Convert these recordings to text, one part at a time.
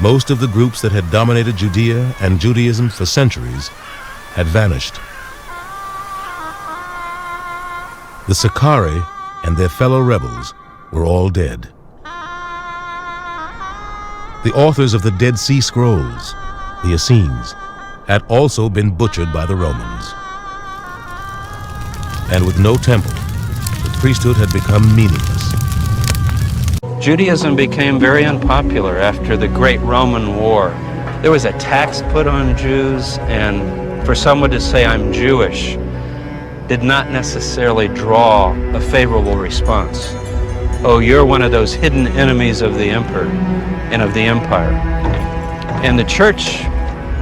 most of the groups that had dominated Judea and Judaism for centuries had vanished. The Sicarii and their fellow rebels were all dead. The authors of the Dead Sea Scrolls, the Essenes, had also been butchered by the Romans. And with no temple, the priesthood had become meaningless. Judaism became very unpopular after the Great Roman War. There was a tax put on Jews, and for someone to say, "I'm Jewish," did not necessarily draw a favorable response. Oh, you're one of those hidden enemies of the emperor and of the empire. And the church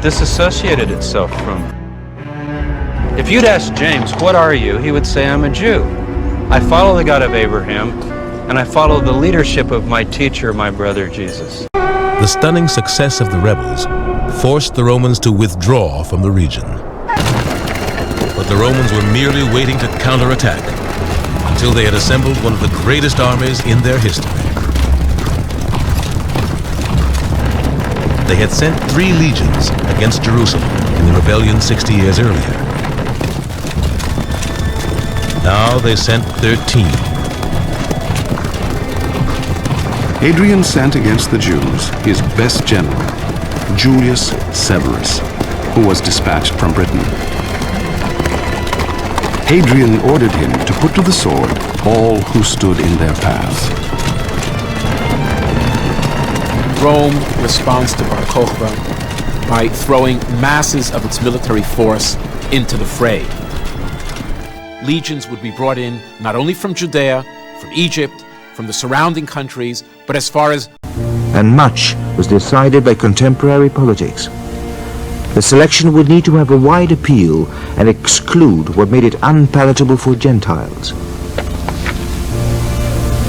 disassociated itself from it. If you'd ask James, "What are you?" he would say, "I'm a Jew. I follow the God of Abraham, and I follow the leadership of my teacher, my brother Jesus." The stunning success of the rebels forced the Romans to withdraw from the region. But the Romans were merely waiting to counterattack until they had assembled one of the greatest armies in their history. They had sent 3 legions against Jerusalem in the rebellion 60 years earlier. Now they sent 13. Hadrian sent against the Jews his best general, Julius Severus, who was dispatched from Britain. Hadrian ordered him to put to the sword all who stood in their path. Rome responds to Bar Kokhba by throwing masses of its military force into the fray. Legions would be brought in not only from Judea, from Egypt, from the surrounding countries, but as far as... And much was decided by contemporary politics. The selection would need to have a wide appeal and exclude what made it unpalatable for Gentiles.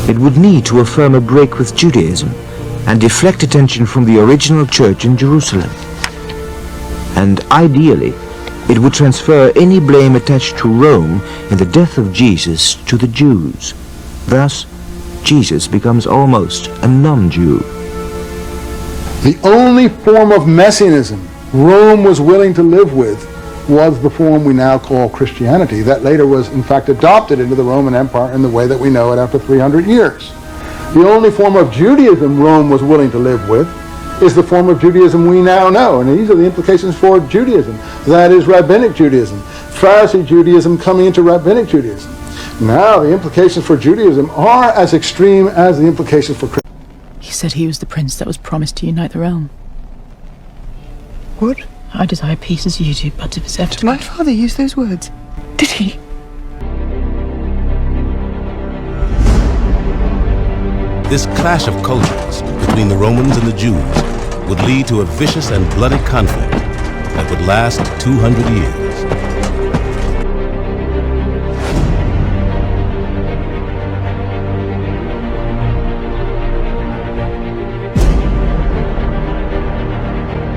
It would need to affirm a break with Judaism and deflect attention from the original church in Jerusalem. And ideally, it would transfer any blame attached to Rome in the death of Jesus to the Jews. Thus, Jesus becomes almost a non-Jew. The only form of messianism Rome was willing to live with was the form we now call Christianity, that later was in fact adopted into the Roman Empire in the way that we know it after 300 years. The only form of Judaism Rome was willing to live with is the form of Judaism we now know, and these are the implications for Judaism. That is Rabbinic Judaism, Pharisee Judaism coming into Rabbinic Judaism. Now the implications for Judaism are as extreme as the implications for Christianity. He said he was the prince that was promised to unite the realm. What? I desire peace as you do, but to possess... Did my father use those words? Did he? This clash of cultures between the Romans and the Jews would lead to a vicious and bloody conflict that would last 200 years.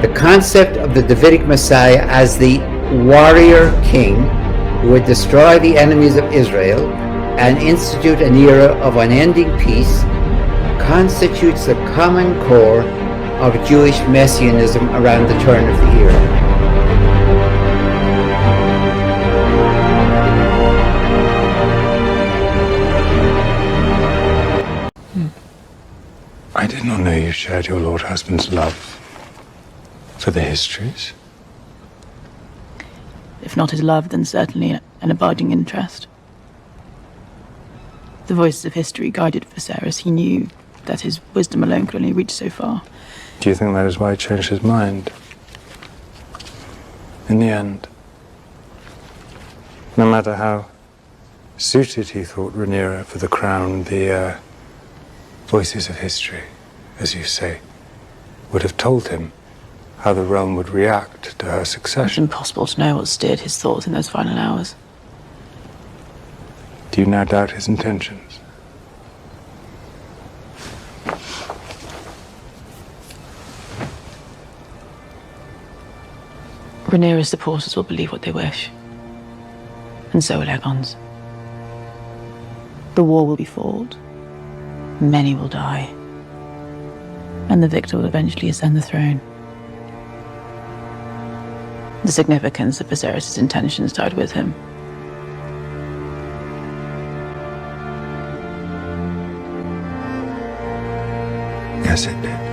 The concept of the Davidic Messiah as the warrior king who would destroy the enemies of Israel and institute an era of unending peace constitutes the common core of Jewish messianism around the turn of the era. I did not know you shared your Lord husband's love for the histories. If not his love, then certainly an abiding interest. The voices of history guided Viserys. He knew that his wisdom alone could only reach so far. Do you think that is why he changed his mind? In the end, no matter how suited he thought Rhaenyra for the crown, the voices of history, as you say, would have told him how the realm would react to her succession. It's impossible to know what steered his thoughts in those final hours. Do you now doubt his intentions? Rhaenyra's supporters will believe what they wish, and so will Aegon's. The war will be fought. Many will die. and the victor will eventually ascend the throne. The significance of Viserys' intentions died with him. Yes, it did.